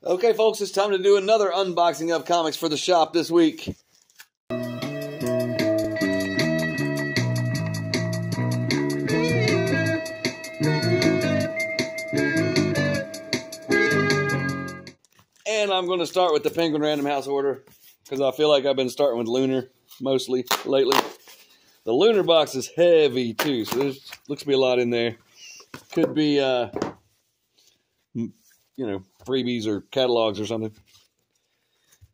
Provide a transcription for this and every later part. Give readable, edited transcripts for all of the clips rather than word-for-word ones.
Okay, folks, it's time to do another unboxing of comics for the shop this week. And I'm going to start with the Penguin Random House order, because I feel like I've been starting with Lunar mostly lately. The Lunar box is heavy, too, so there looks to be a lot in there. Could be, freebies or catalogs or something.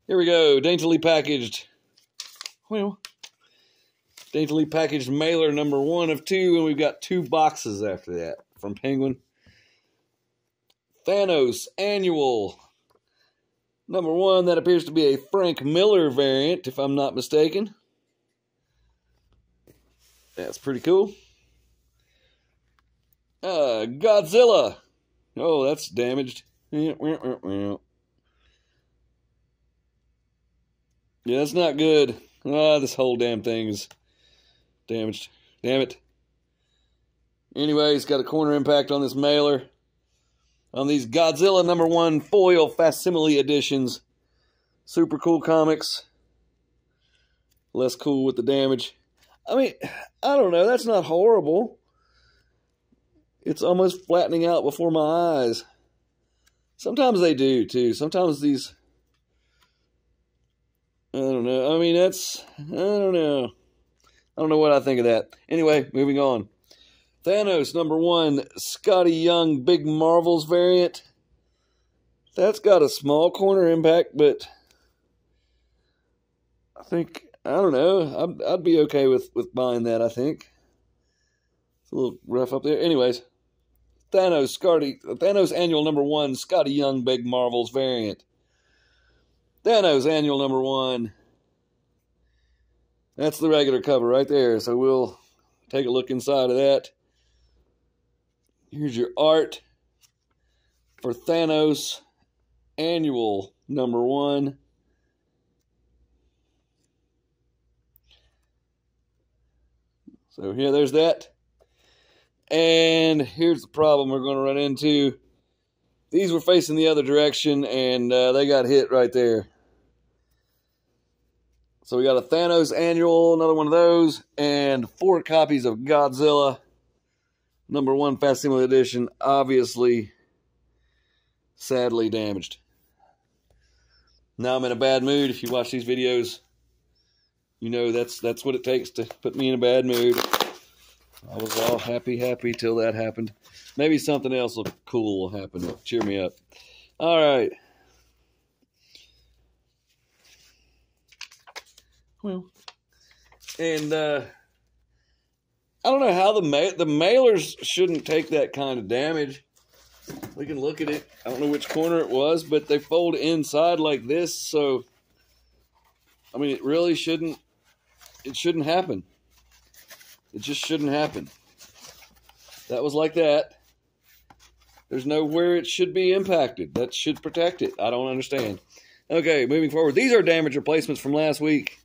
Here we go, daintily packaged. Well, daintily packaged mailer number 1 of 2, and we've got 2 boxes after that from Penguin. Thanos Annual number 1, that appears to be a Frank Miller variant, if I'm not mistaken. That's pretty cool. Godzilla. Oh, that's damaged. Yeah, that's not good. This whole damn thing is damaged. Damn it. Anyway, it's got a corner impact on this mailer. On these Godzilla number 1 foil facsimile editions. Super cool comics. Less cool with the damage. I mean, I don't know. That's not horrible. It's almost flattening out before my eyes. Sometimes they do, too. Sometimes these... I don't know. I mean, I don't know. I don't know what I think of that. Anyway, moving on. Thanos number 1, Scotty Young Big Marvels variant. That's got a small corner impact, but I think, I don't know, I'd be okay with buying that, I think. It's a little rough up there. Anyways, Thanos Annual number 1, Scotty Young Big Marvels variant. Thanos Annual number 1. That's the regular cover right there, so we'll take a look inside of that. Here's your art for Thanos Annual number 1. So here, there's that. And here's the problem we're going to run into. These were facing the other direction, and they got hit right there. So we got a Thanos Annual, another one of those, and 4 copies of Godzilla number 1 facsimile edition, obviously, sadly damaged. Now I'm in a bad mood. If you watch these videos, you know that's what it takes to put me in a bad mood. I was all happy till that happened. Maybe something else cool will happen to cheer me up. All right. Well, and I don't know how the mailers shouldn't take that kind of damage. We can look at it. I don't know which corner it was, but they fold inside like this, so I mean, it really shouldn't. It shouldn't happen. It just shouldn't happen. That was like that. There's nowhere it should be impacted. That should protect it. I don't understand. Okay, moving forward. These are damage replacements from last week.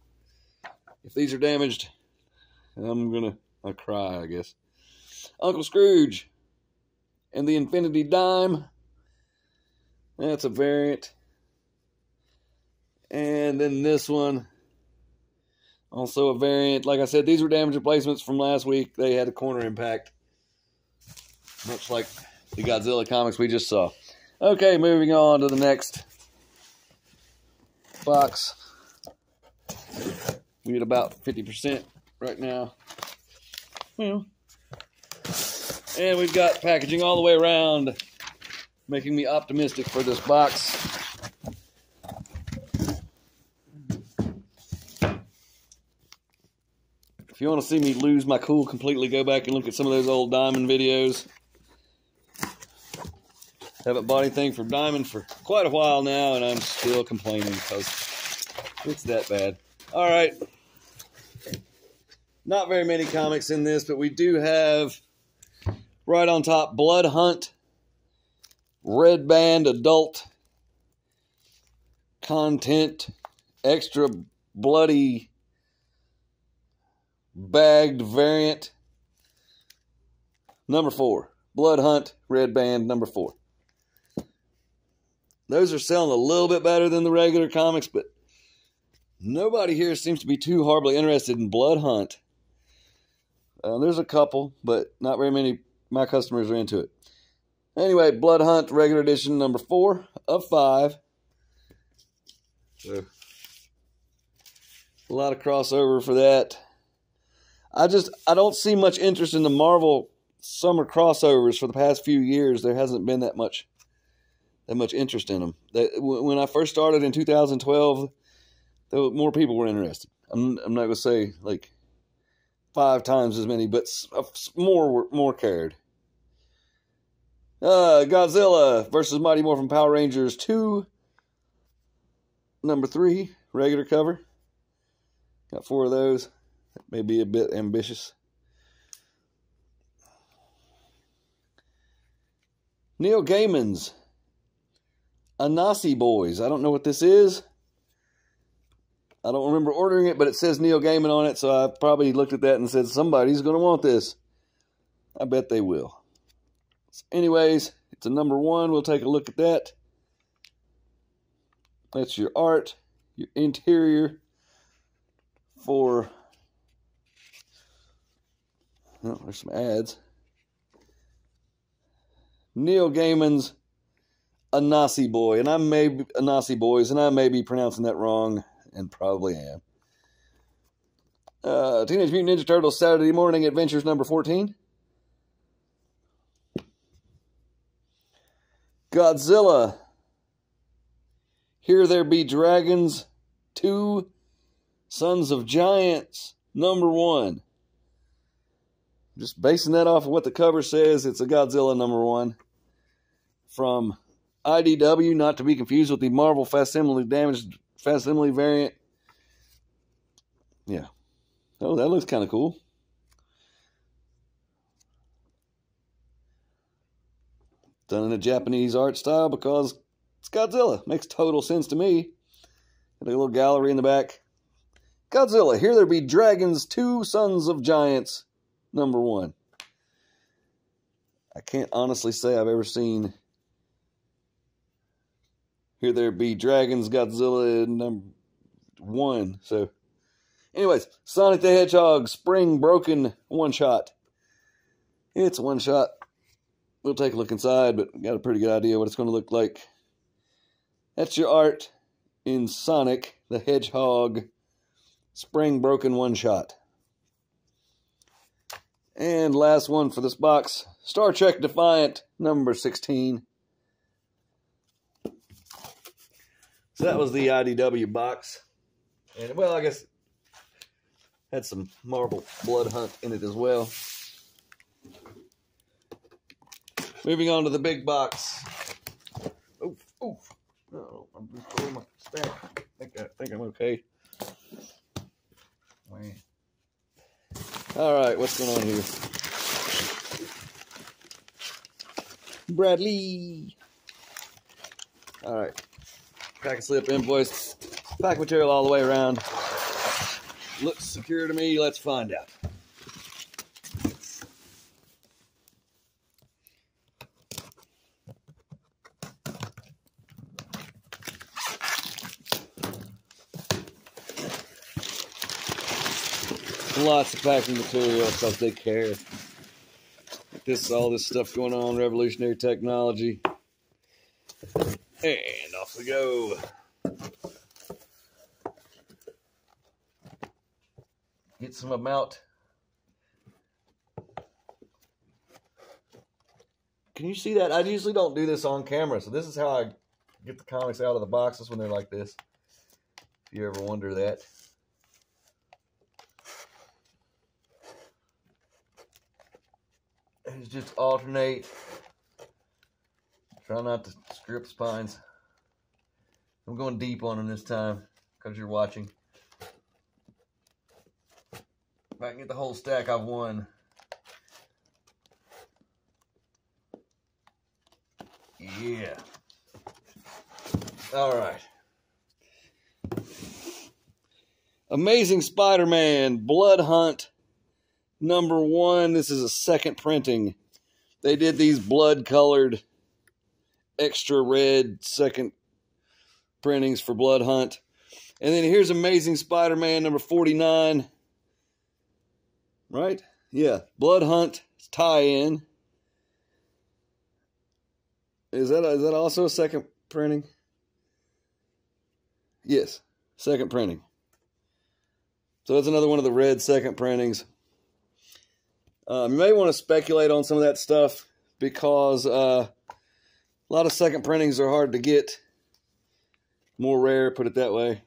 If these are damaged, I'll cry, I guess. Uncle Scrooge and the Infinity Dime. That's a variant. And then this one, also a variant. Like I said, these were damage replacements from last week. They had a corner impact, much like the Godzilla comics we just saw. Okay, moving on to the next box. We get about 50% right now. Well, and we've got packaging all the way around, making me optimistic for this box. If you want to see me lose my cool completely, go back and look at some of those old Diamond videos. Haven't bought anything from Diamond for quite a while now, and I'm still complaining because it's that bad. All right. Not very many comics in this, but we do have right on top Blood Hunt, Red Band Adult Content, Extra Bloody Bagged Variant, number 4. Blood Hunt, Red Band, number 4. Those are selling a little bit better than the regular comics, but nobody here seems to be too horribly interested in Blood Hunt. There's a couple, but not very many. My customers are into it. Anyway, Blood Hunt regular edition number 4 of 5. So, a lot of crossover for that. I don't see much interest in the Marvel summer crossovers for the past few years. There hasn't been that much interest in them. When I first started in 2012, more people were interested. I'm not going to say like 5 times as many, but more cared. Godzilla versus Mighty Morphin Power Rangers 2, number 3, regular cover. Got 4 of those. That may be a bit ambitious. Neil Gaiman's Anansi Boys. I don't know what this is. I don't remember ordering it, but it says Neil Gaiman on it, so I probably looked at that and said, somebody's going to want this. I bet they will. So anyways, it's a number 1. We'll take a look at that. That's your art, your interior for... Oh, there's some ads. Neil Gaiman's Anansi Boy, and Anansi Boys, and I may be pronouncing that wrong, and probably am. Teenage Mutant Ninja Turtles Saturday Morning Adventures number 14. Godzilla, Here There Be Dragons 2, Sons of Giants number 1. Just basing that off of what the cover says, it's a Godzilla number 1 from IDW, not to be confused with the Marvel facsimile damaged facsimile variant. Yeah. Oh, that looks kind of cool. Done in a Japanese art style because it's Godzilla. Makes total sense to me. Got a little gallery in the back. Godzilla, Here There Be Dragons 2, Sons of Giants number 1. I can't honestly say I've ever seen Here There Be Dragons Godzilla number 1. So, anyways, Sonic the Hedgehog Spring Broken one-shot. It's a one-shot. We'll take a look inside, but we got a pretty good idea what it's going to look like. That's your art in Sonic the Hedgehog Spring Broken one-shot. And last one for this box, Star Trek Defiant number 16. So that was the IDW box. And, well, I guess had some Marvel Blood Hunt in it as well. Moving on to the big box. Oof, oof. Oh, I'm just throwing my stack. I think I'm okay. All right, what's going on here? Bradley. All right. Pack a slip invoice. Pack material all the way around. Looks secure to me. Let's find out. Lots of packing material because they care. All this stuff going on, revolutionary technology. And off we go. Get some of them out. Can you see that? I usually don't do this on camera, so this is how I get the comics out of the boxes when they're like this. If you ever wonder that. It's just alternate. Try not to screw up the spines. I'm going deep on them this time because you're watching. If I can get the whole stack, I've won. Yeah. All right. Amazing Spider-Man Blood Hunt number 1. This is a second printing. They did these blood-colored, extra red second printings for Blood Hunt. And then here's Amazing Spider-Man number 49. Right? Yeah, Blood Hunt tie-in. Is that also a second printing? Yes, second printing. So that's another one of the red second printings. You may want to speculate on some of that stuff because a lot of second printings are hard to get. More rare, put it that way.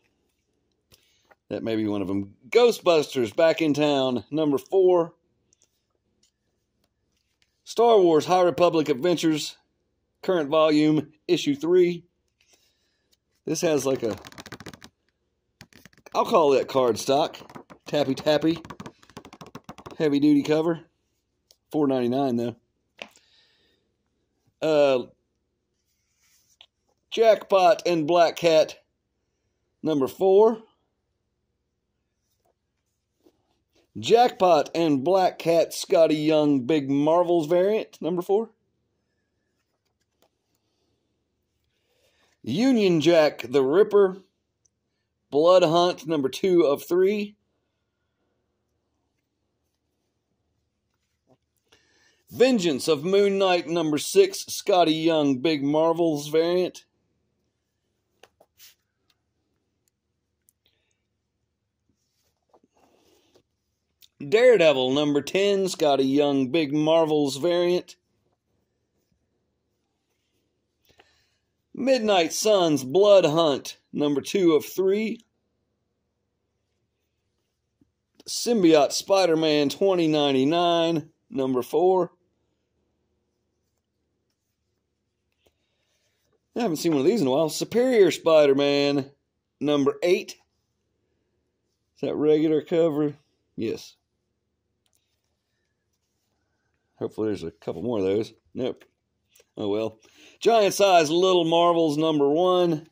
That may be one of them. Ghostbusters Back in Town, number 4. Star Wars High Republic Adventures, current volume, issue 3. This has like a, I'll call that cardstock. Tappy. Heavy duty cover. $4.99 though. Jackpot and Black Cat, number 4. Jackpot and Black Cat Scotty Young Big Marvels variant, number 4. Union Jack the Ripper, Blood Hunt, number 2 of 3. Vengeance of Moon Knight, number 6, Scotty Young Big Marvels variant. Daredevil, number 10, Scotty Young Big Marvels variant. Midnight Suns Blood Hunt, number 2 of 3. Symbiote Spider-Man 2099, number 4. I haven't seen one of these in a while. Superior Spider-Man, number 8. Is that regular cover? Yes. Hopefully there's a couple more of those. Nope. Oh well. Giant Size Little Marvels, number 1.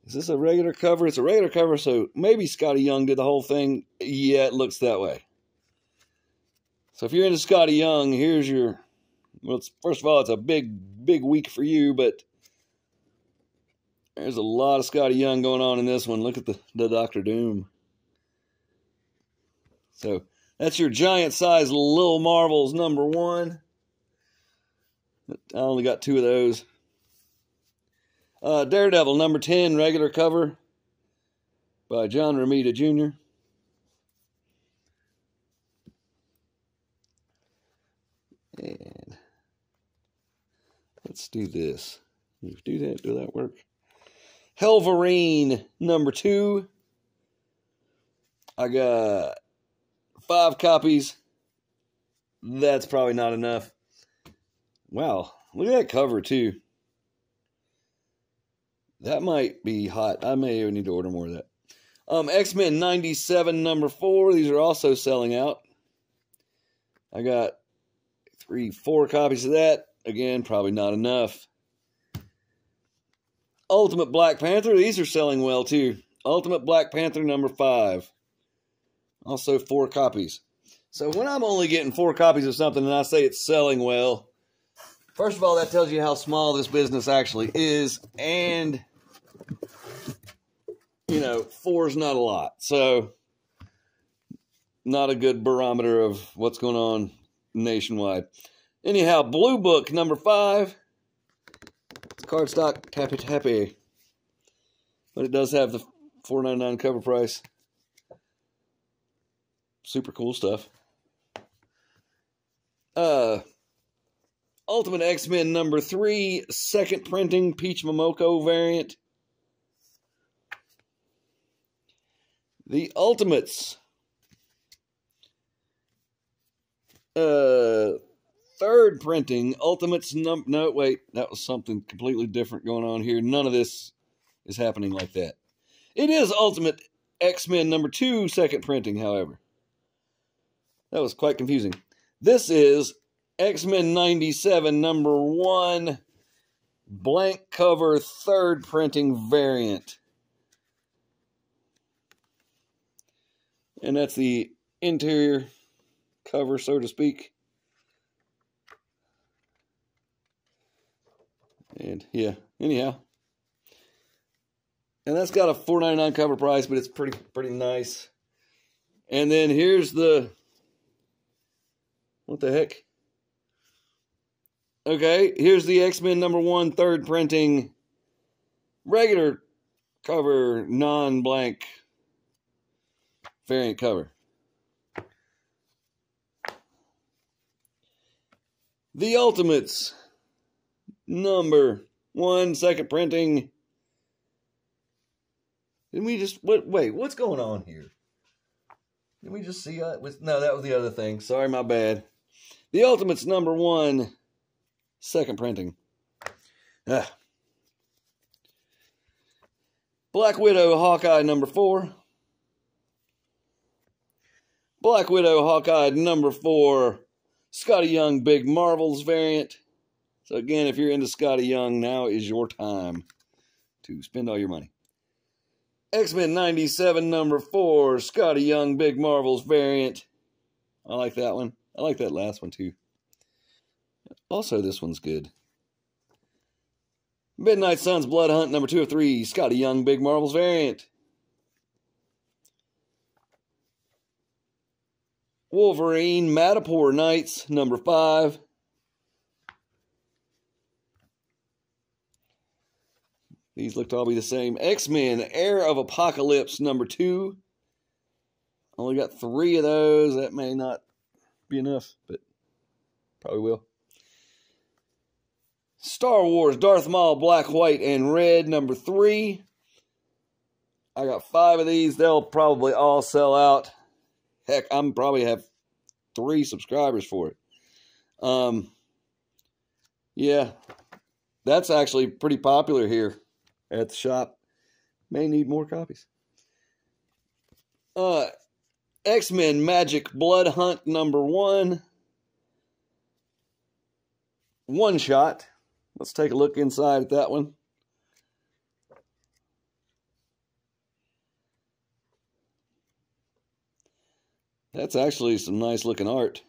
Is this a regular cover? It's a regular cover, so maybe Scotty Young did the whole thing. Yeah, it looks that way. So if you're into Scotty Young, here's your... Well, first of all, it's a big week for you, but there's a lot of Scotty Young going on in this one. Look at the Dr. Doom. So that's your Giant Size Little Marvels, number 1. I only got 2 of those. Daredevil, number 10, regular cover by John Romita Jr. And let's do this. Do that work? Helverine, number 2. I got 5 copies. That's probably not enough. Wow, look at that cover too. That might be hot. I may need to order more of that. X-Men 97, number 4. These are also selling out. I got 4 copies of that. Again, probably not enough. Ultimate Black Panther. These are selling well too. Ultimate Black Panther number 5. Also 4 copies. So when I'm only getting 4 copies of something and I say it's selling well, first of all, that tells you how small this business actually is. And, you know, 4 is not a lot. So, not a good barometer of what's going on nationwide. Anyhow, Blue Book number 5. It's cardstock, tappy. But it does have the $4.99 cover price. Super cool stuff. Ultimate X-Men number 3, second printing, Peach Momoko variant. The Ultimates. Third printing, Ultimates no, wait, that was something completely different going on here. None of this is happening like that. It is Ultimate X-Men number 2, second printing, however. That was quite confusing. This is X-Men 97, number 1, blank cover, third printing variant. And that's the interior cover, so to speak. And yeah, anyhow, And that's got a $4.99 cover price, but it's pretty nice. And then here's the, what the heck? Okay, here's the X-Men #1 third printing regular cover, non-blank variant cover. The Ultimates #1 second printing. Didn't we just, wait, what's going on here? Did we just see that? No, that was the other thing. Sorry, my bad. The Ultimates #1 second printing. Black Widow Hawkeye #4. Black Widow Hawkeye #4 Scotty Young Big Marvels variant. So again, if you're into Scotty Young, now is your time to spend all your money. X-Men '97 #4 Scotty Young Big Marvels variant. I like that one. I like that last one too. Also, this one's good. Midnight Suns Blood Hunt #2 of 3 Scotty Young Big Marvels variant. Wolverine Madripoor Knights #5. These look to all be the same. X-Men Heir of Apocalypse #2. Only got 3 of those. That may not be enough, but probably will. Star Wars Darth Maul Black, White, and Red #3. I got 5 of these. They'll probably all sell out. Heck, I'm probably have 3 subscribers for it. Yeah, that's actually pretty popular here at the shop. May need more copies. X-Men Magic Blood Hunt #1. One shot. Let's take a look inside at that one. That's actually some nice looking art,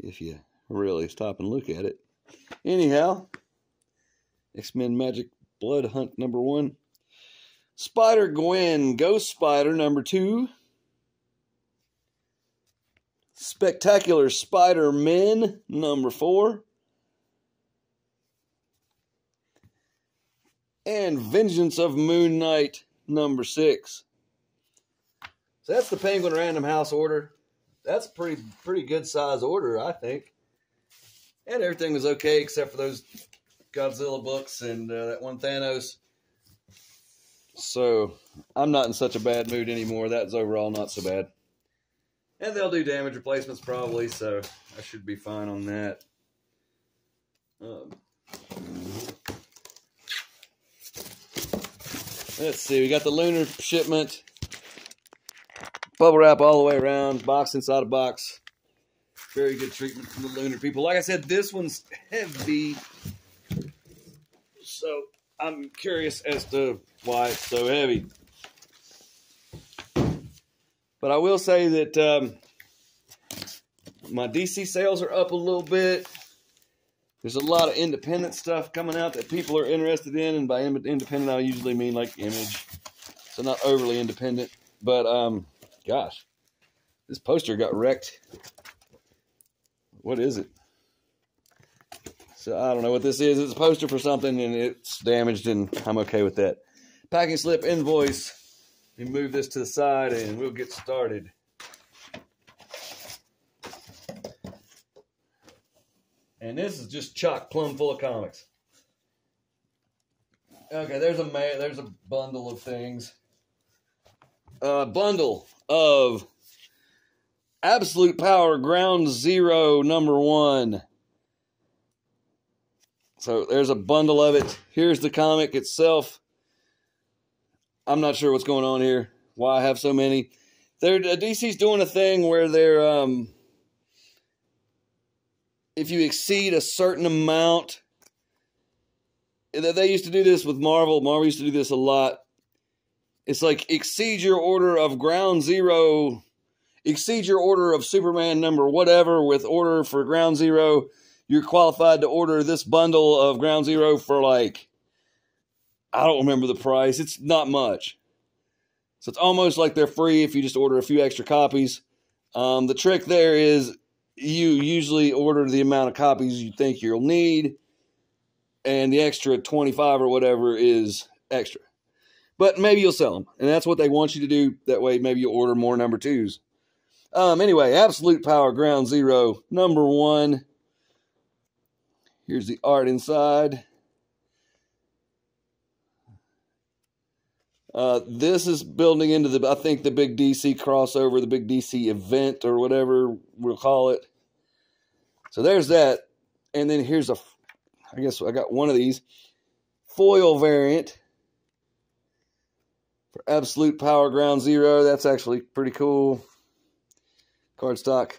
if you really stop and look at it. Anyhow, X-Men Magic Blood Hunt #1. Spider-Gwen Ghost Spider #2. Spectacular Spider-Men #4. And Vengeance of Moon Knight #6. So that's the Penguin Random House order. That's a pretty good size order, I think. And everything was okay except for those Godzilla books and that one Thanos. So I'm not in such a bad mood anymore. That's overall not so bad. And they'll do damage replacements probably, so I should be fine on that. Let's see, we got the Lunar shipment. Bubble wrap all the way around, box inside a box. Very good treatment from the Lunar people. Like I said, this one's heavy. So I'm curious as to why it's so heavy. But I will say that my DC sales are up a little bit. There's a lot of independent stuff coming out that people are interested in. And by independent, I usually mean like Image. So not overly independent. But, gosh, this poster got wrecked. What is it? So I don't know what this is. It's a poster for something and it's damaged and I'm okay with that. Packing slip invoice. We move this to the side and we'll get started. And this is just chock plumb full of comics. Okay, there's a bundle of things. A bundle of Absolute Power Ground Zero #1. So there's a bundle of it. Here's the comic itself. I'm not sure what's going on here. Why I have so many. DC's doing a thing where they're if you exceed a certain amount, they used to do this with Marvel. Marvel used to do this a lot. It's like exceed your order of Ground Zero, exceed your order of Superman number whatever with order for Ground Zero. You're qualified to order this bundle of Ground Zero for like I don't remember the price. It's not much. So it's almost like they're free if you just order a few extra copies. The trick there is you usually order the amount of copies you think you'll need, and the extra 25 or whatever is extra. But maybe you'll sell them, and that's what they want you to do. That way maybe you'll order more number 2s. Anyway, Absolute Power Ground Zero, number 1. Here's the art inside. This is building into the, I think, the big DC crossover, the big DC event, or whatever we'll call it. So there's that. And then here's a, I guess I got one of these. Foil variant for Absolute Power Ground Zero. That's actually pretty cool. Cardstock.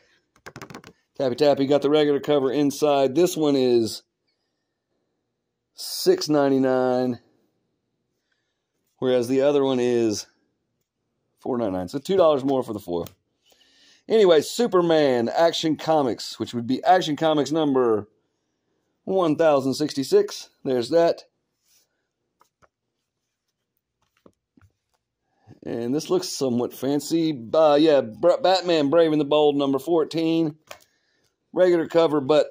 Tappy Tappy. Got the regular cover inside. This one is $6.99. Whereas the other one is $4.99. So $2 more for the foil. Anyway, Superman Action Comics, which would be Action Comics number 1066. There's that. And this looks somewhat fancy. Yeah, Batman Brave and the Bold number 14. Regular cover, but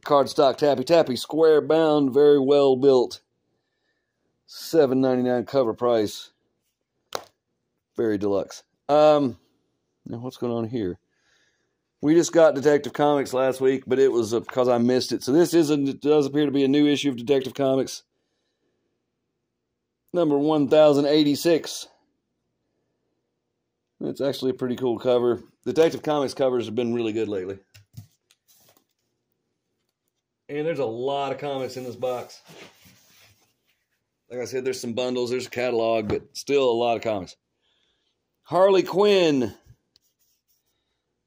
cardstock, Tappy Tappy, square bound, very well built. $7.99 cover price. Very deluxe. Now what's going on here? We just got Detective Comics last week, but it was because I missed it. So this it does appear to be a new issue of Detective Comics. Number 1086. It's actually a pretty cool cover. Detective Comics covers have been really good lately. And there's a lot of comics in this box. Like I said, there's some bundles, there's a catalog, but still a lot of comics. Harley Quinn.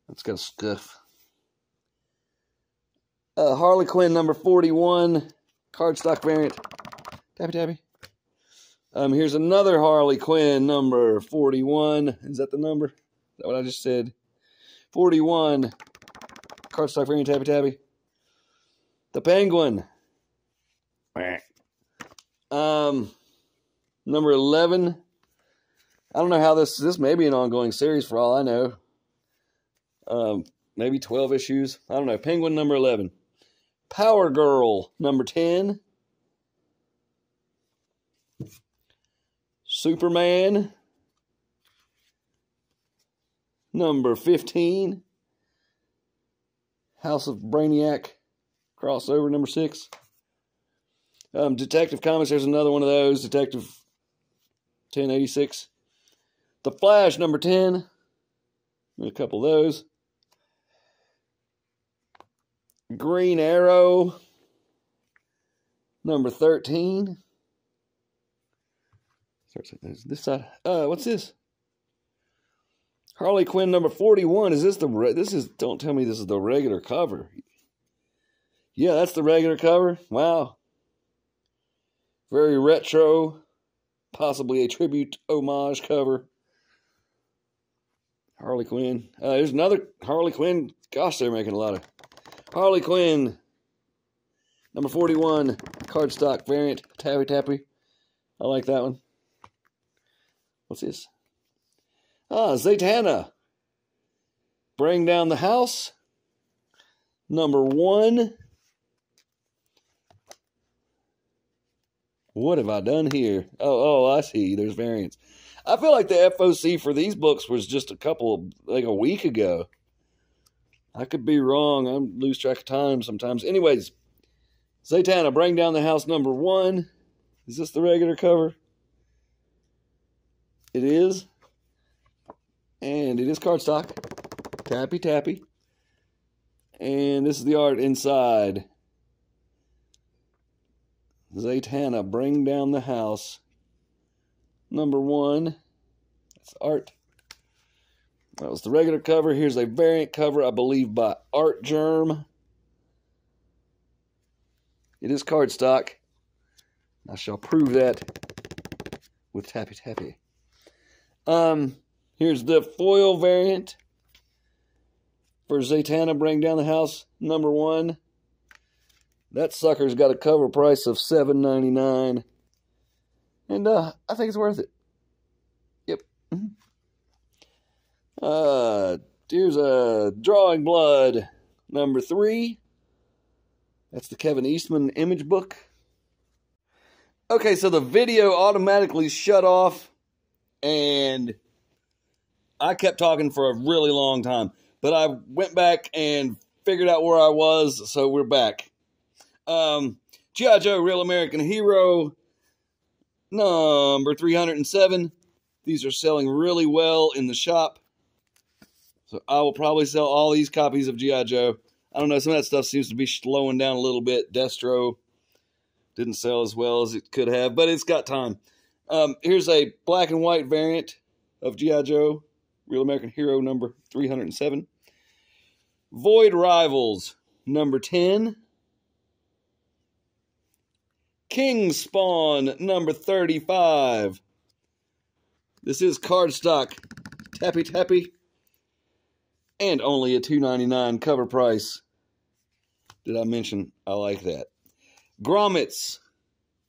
That's got a scuff. Harley Quinn number 41. Cardstock variant. Tappy Tappy. Here's another Harley Quinn number 41. Is that the number? Is that what I just said? 41. Cardstock variant. Tappy Tappy. The Penguin. Number 11. I don't know how this may be an ongoing series for all I know. Maybe 12 issues. I don't know. Penguin number 11. Power Girl number 10. Superman number 15. House of Brainiac crossover number 6. Detective Comics, there's another one of those. Detective 1086. The Flash, number 10. A couple of those. Green Arrow, number 13. This side. What's this? Harley Quinn, number 41. Is this don't tell me this is the regular cover. Yeah, that's the regular cover. Wow. Very retro, possibly a tribute homage cover. Harley Quinn. There's another Harley Quinn. Gosh, they're making a lot of. Harley Quinn, number 41, cardstock variant, Tappy Tappy. I like that one. What's this? Zatanna. Bring Down the House, number 1. What have I done here? Oh, I see. There's variants. I feel like the FOC for these books was just a week ago. I could be wrong. I lose track of time sometimes. Anyways, Zatanna, Bring Down the House, number 1. Is this the regular cover? It is. And it is cardstock. Tappy Tappy. And this is the art inside. Zatanna, Bring Down the House, number 1. That's art. That was the regular cover. Here's a variant cover, I believe, by Art Germ. It is cardstock. I shall prove that with Tappy Tappy. Here's the foil variant for Zatanna, Bring Down the House, number 1. That sucker's got a cover price of $7.99. And I think it's worth it. Yep. Here's a Drawing Blood number 3. That's the Kevin Eastman image book. Okay, so the video automatically shut off, and I kept talking for a really long time. But I went back and figured out where I was, so we're back. G.I. Joe Real American Hero number 307. These are selling really well in the shop. So I will probably sell all these copies of G.I. Joe. I don't know, some of that stuff seems to be slowing down a little bit. Destro didn't sell as well as it could have, but it's got time. Here's a black and white variant of G.I. Joe Real American Hero number 307. Void Rivals number 10. King Spawn number 35. This is cardstock. Tappy tappy. And only a $2.99 cover price. Did I mention I like that? Grommets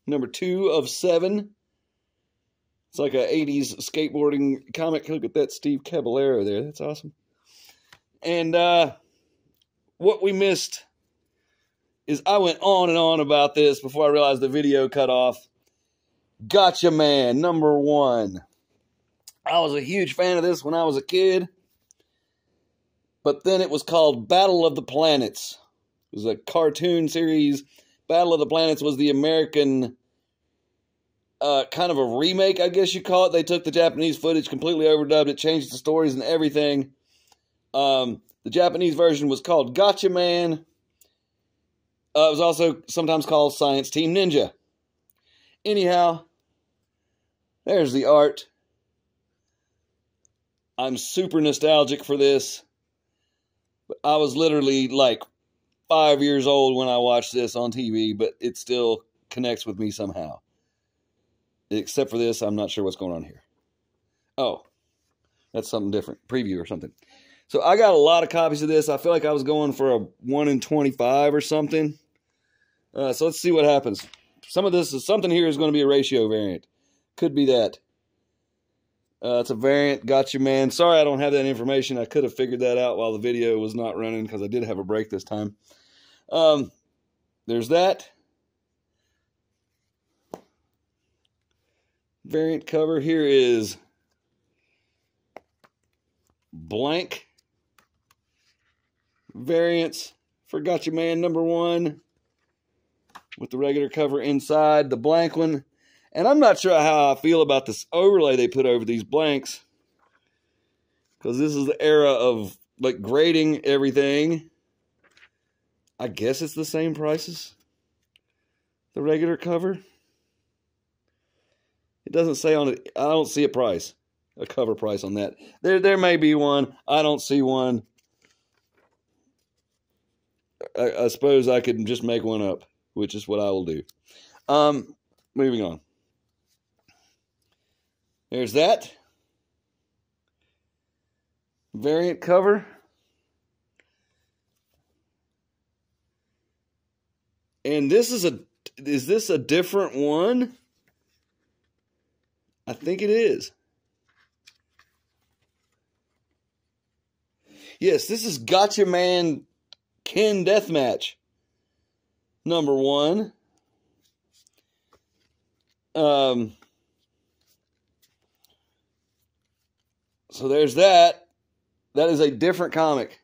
number 2 of 7. It's like a 80s skateboarding comic. Look at that Steve Caballero there. That's awesome. And what we missed is I went on and on about this before I realized the video cut off. Gotcha Man number 1. I was a huge fan of this when I was a kid. But then it was called Battle of the Planets. It was a cartoon series. Battle of the Planets was the American kind of a remake, I guess you call it. They took the Japanese footage, completely overdubbed it, changed the stories and everything. The Japanese version was called Gotcha Man. It was also sometimes called Science Team Ninja. Anyhow, there's the art. I'm super nostalgic for this. But I was literally like 5 years old when I watched this on TV, but it still connects with me somehow. Except for this, I'm not sure what's going on here. Oh, that's something different. Preview or something. So I got a lot of copies of this. I feel like I was going for a 1 in 25 or something. So let's see what happens. Something here is going to be a ratio variant. Could be that. It's a variant. Gotcha Man. Sorry I don't have that information. I could have figured that out while the video was not running because I did have a break this time. There's that. Variant cover. Here is blank variants for Gotcha Man number 1 with the regular cover inside, the blank one. And I'm not sure how I feel about this overlay they put over these blanks. Because this is the era of, like, grading everything. I guess it's the same prices. The regular cover. It doesn't say on it. I don't see a price. A cover price on that. There may be one. I don't see one. I suppose I could just make one up. Which is what I will do. Moving on. There's that variant cover. And this is this a different one? I think it is. Yes, this is Gotcha Man Ken Deathmatch number 1. So there's that. That is a different comic.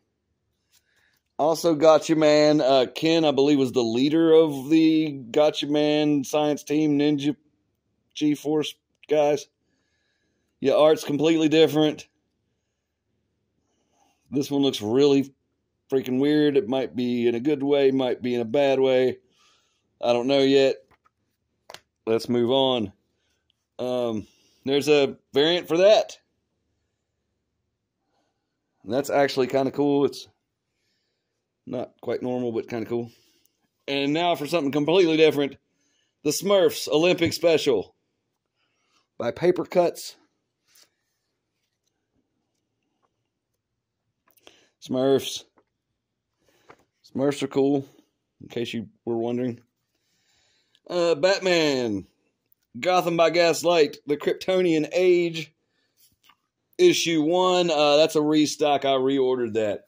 Also Gotcha Man. Ken, I believe, was the leader of the Gotcha Man Science Team Ninja G-Force guys. Yeah, art's completely different. This one looks really freaking weird. It might be in a good way, might be in a bad way. I don't know yet. Let's move on. There's a variant for that. And that's actually kind of cool. It's not quite normal, but kind of cool. And now for something completely different. The Smurfs Olympic Special by Paper Cuts. Smurfs. Smurfs are cool, in case you were wondering. Batman Gotham by Gaslight, The Kryptonian Age, issue 1. That's a restock. I reordered that.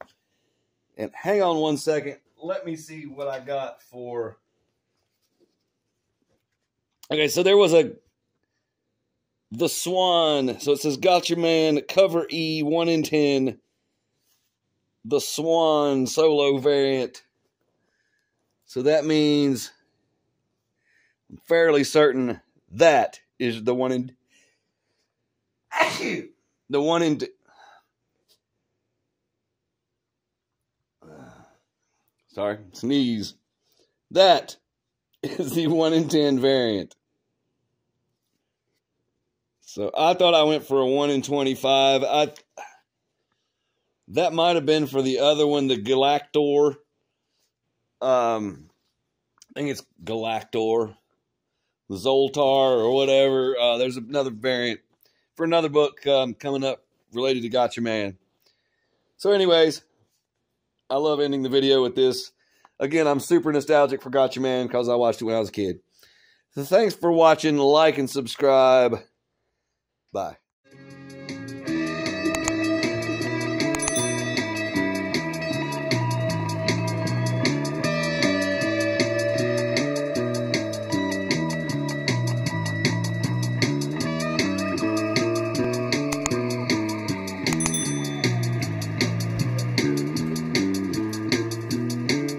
And hang on one second. Let me see what I got for... Okay, so there was The Swan. So it says Gotcha Man, cover E, 1 in 10. The Swan solo variant. So that means I'm fairly certain that is the one in... The one in... Sorry, sneeze. That is the 1 in 10 variant. So I thought I went for a 1 in 25. That might have been for the other one, the Galactor. I think it's Galactor, the Zoltar or whatever. There's another variant for another book coming up related to Gotcha Man. So anyways, I love ending the video with this. Again, I'm super nostalgic for Gotcha Man because I watched it when I was a kid. So thanks for watching. Like and subscribe. Bye.